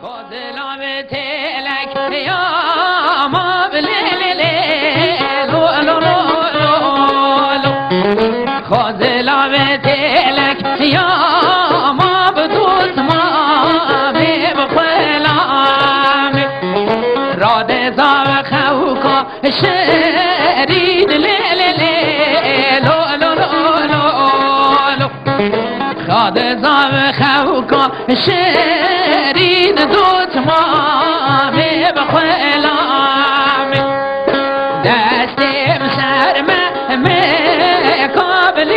دلم تلک یا ما لو لو لو خدلم تلک یا ما بدوت ما بخلام راد زاو خوکا شرید لو لو لو خاد زاو خوکا شرید دوت ما بخلام دستم سرمه مقابل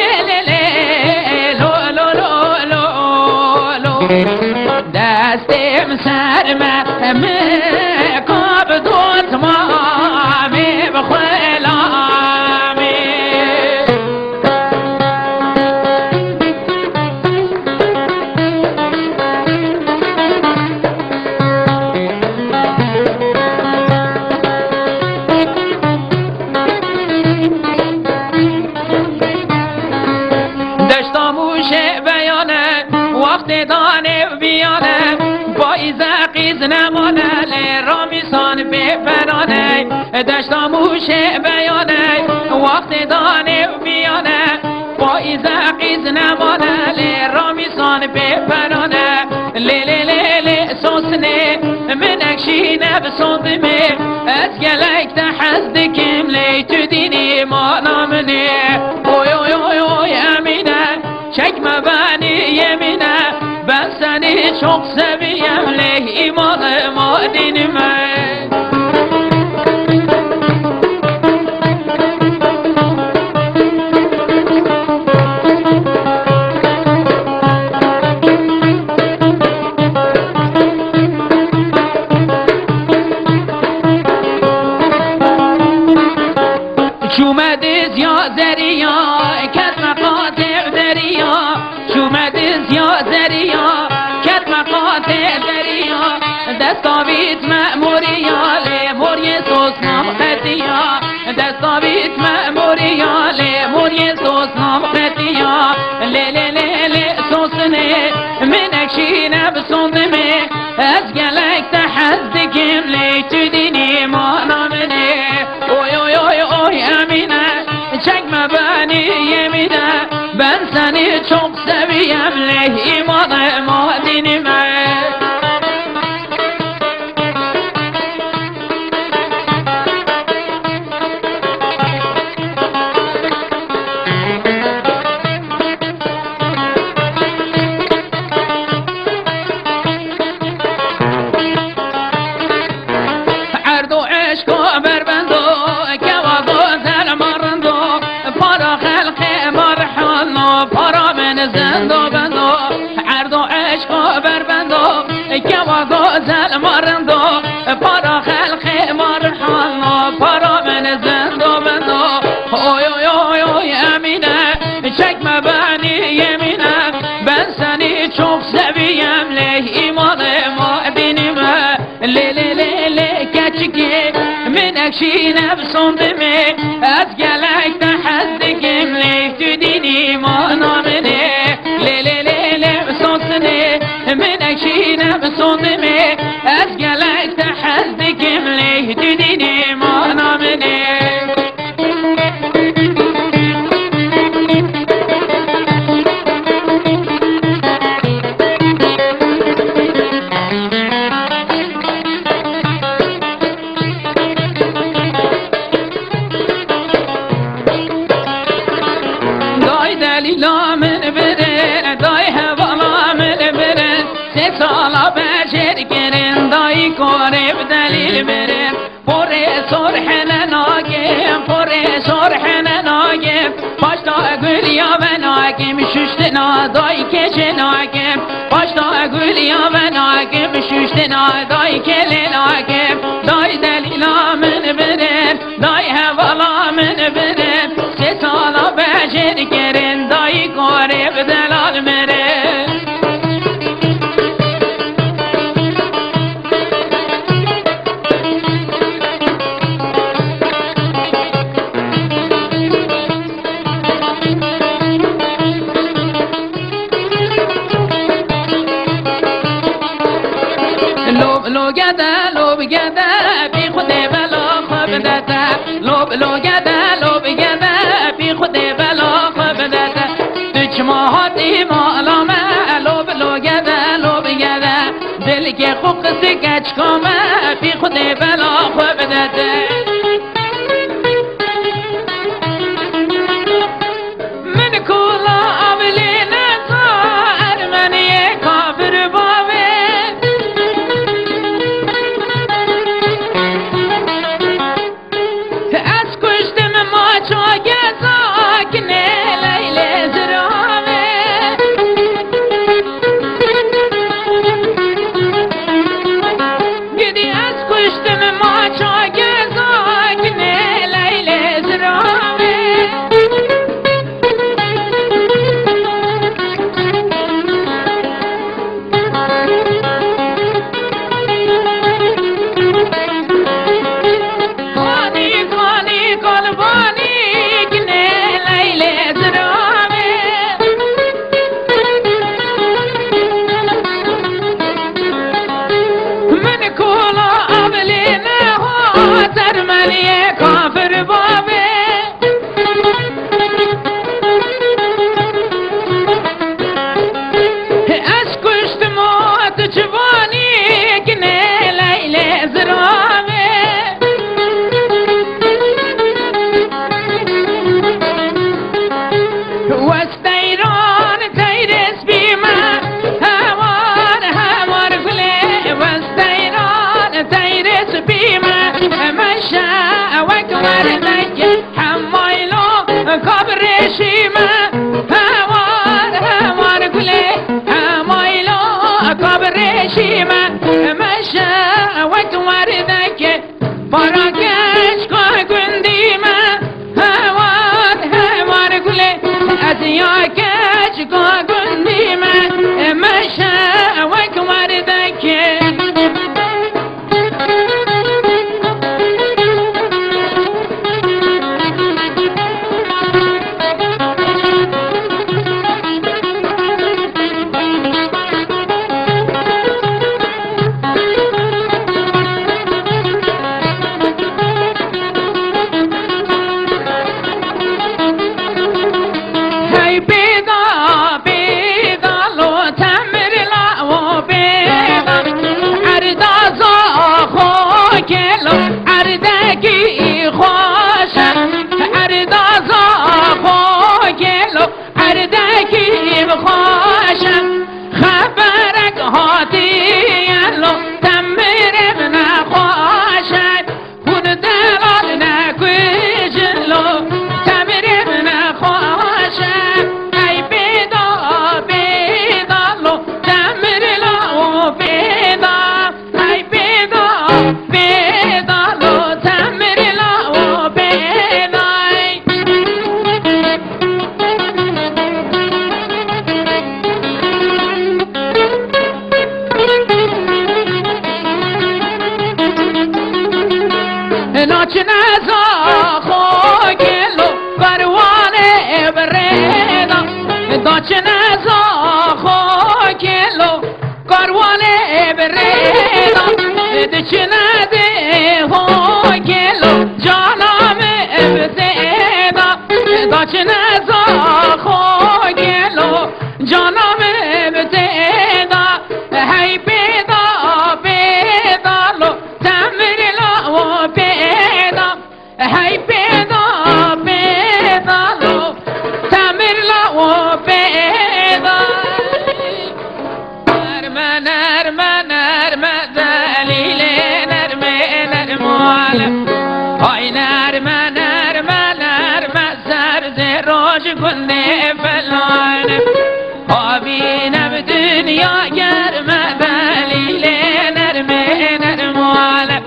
لو لو لو لو دستم سرمه مقابل دوت ما بخلام وقت دانه بیانه با ایزقیز نمانه رامیسان بپرانه دشتاموش بیانه وقت دانه بیانه با ایزقیز نمانه رامیسان بپرانه لیلی لیلی سوسنه منکشینه بصندمه از گلک تحزدکم لی تو دینی ما نامنه اوی اوی اوی اوی امینه çekme beni yemine ben seni çok seviyem leh imanıma dinime Şumediz ya zeriya ketme katil deriya Şumediz ya zeriya ketme katil deriya Destavit memuriya lemurye sosnam khetiya Destavit memuriya lemurye sosnam khetiya Le le le le sosne menekşine besondime Ez gelek tehezdikim le tüdini manamene Oy oy oy oy emine çekme beni yemine ben seni çok seviyem leh imanıma dinime Erdo eşko berbendo kevazo zel marando para halqe marhano para men zendo bendo Erdo eşko berbendo kevazo zel marando para halqe marhano para men zendo bendo Oy oy oy oy emine çekme beni yemine ben seni çok seviyem leh imanıma dinime le le le le keçki menekşine besondime ez gelek tehezdikim leh tüdini manamene le le le le besondine menekşine besondime ez gelek tehezdikim leh tüdini manamene Sala becer gerin dayı koreb delil verin Pore sorhene nagim Pore sorhene nagim Başta gül ya ve nagim Şüştena dayı keçe nagim Başta gül ya ve nagim Şüştena dayı kele nagim Dayı delil amın verin Dayı hevalamın verin Sala becer gerin dayı koreb delal verin لو گده لو بگده بی خود بلا خوب دته لو گده لو بگده بی خود بلا خوب دته تو چماهاتی مالامه لو گده لو بگده دل که خوب قصی کچ کامه بی خود بلا خوب دته من کولا اولی نتا ارمنی کافر باوه از کشتم ما چاگه ساکنه لیل زرامه گدی از کشتم ما چاگه ساکنه لیل زرامه کافر بابه از کشت موت جوانی کنه لیل زرامه وست ایران تیرس بیمه هوار گله وست ایران تیرس بیمه مشه وردك حمايلو كبر شيمة هوار قولي حمايلو كبر شيمة مشى وردك فراكش قنديمة هوار قولي أزياكش قنديمة مشى وردك عردكي خوشة عردازا خوكيلو عردكي بخوشة خبرك هاتي يلو تمر من خوشة كون دلالنا كويجلو تمر من خوشة اي بيضا بيضا لو تمر لو بيضا اي بيضا بيضا ناچنازا خوگلو پروانه بريدا ناچنازا خوگلو پروانه بريدا دچناده خوگلو جانم بزيدا ناچنازا خوگلو جانم بزيدا هی بیدا بیدا لو تمر لو بیدا هی بیدا بیدا لو تمر لو بیدا نرمه نرمه نرمه دلیل نرمه نرمه های نرمه نرمه نرمه زرد روش گنده فلان آبینه به دنیا گرمه دلیل نرمه نرمه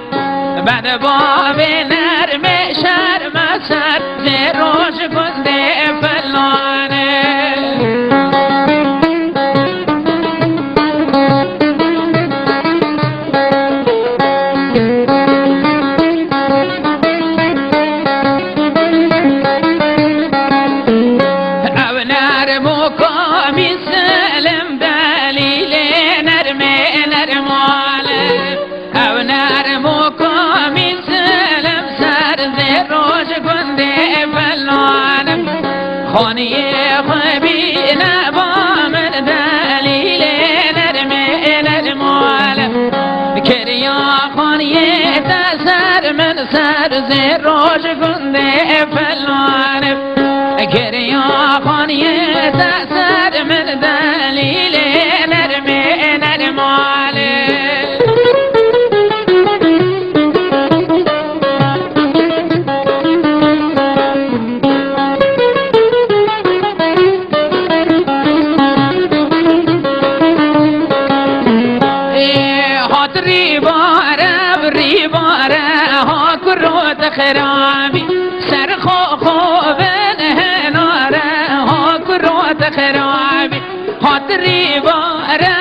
بعد باب نرمه شرمه زرد روش گنده فلان خاني خبي نبا من دليل نرمي الموال كريا خاني تسر من سر زروج كندي فلان كريا خاني تسر من دليل نرمي الموال خرابي سرخو خوبن هناره ها كروت خرابي هات ريباره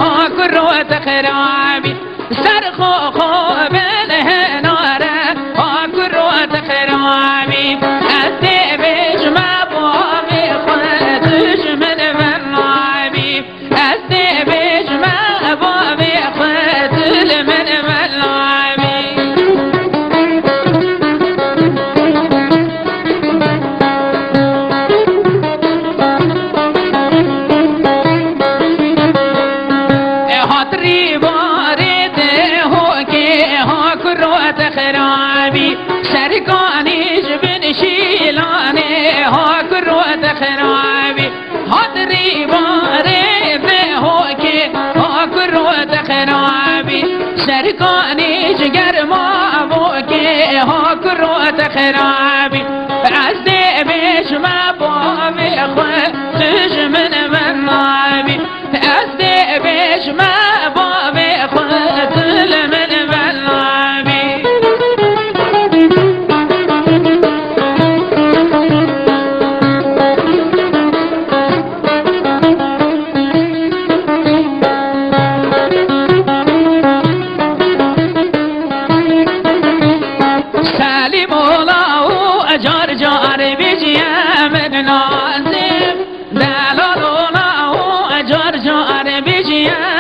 ها كروت خرابي سرخو خوبن هناره ها كروت خرابي أدي بجمع بابي خدش من منابي أدي بجمع بابي خدش من منابي خرابي سرقاني جبن شيلاني ها كروت خرابي هدري باري هوكي ها كروت خرابي سرقاني جگر ما بوكي ها كروت خرابي عزدي بيش ما بابي خدش من منابي عزدي بيش ما بابي خدش من منابي جار جار بيجيا من نازم دلالونا جار جار بيجيا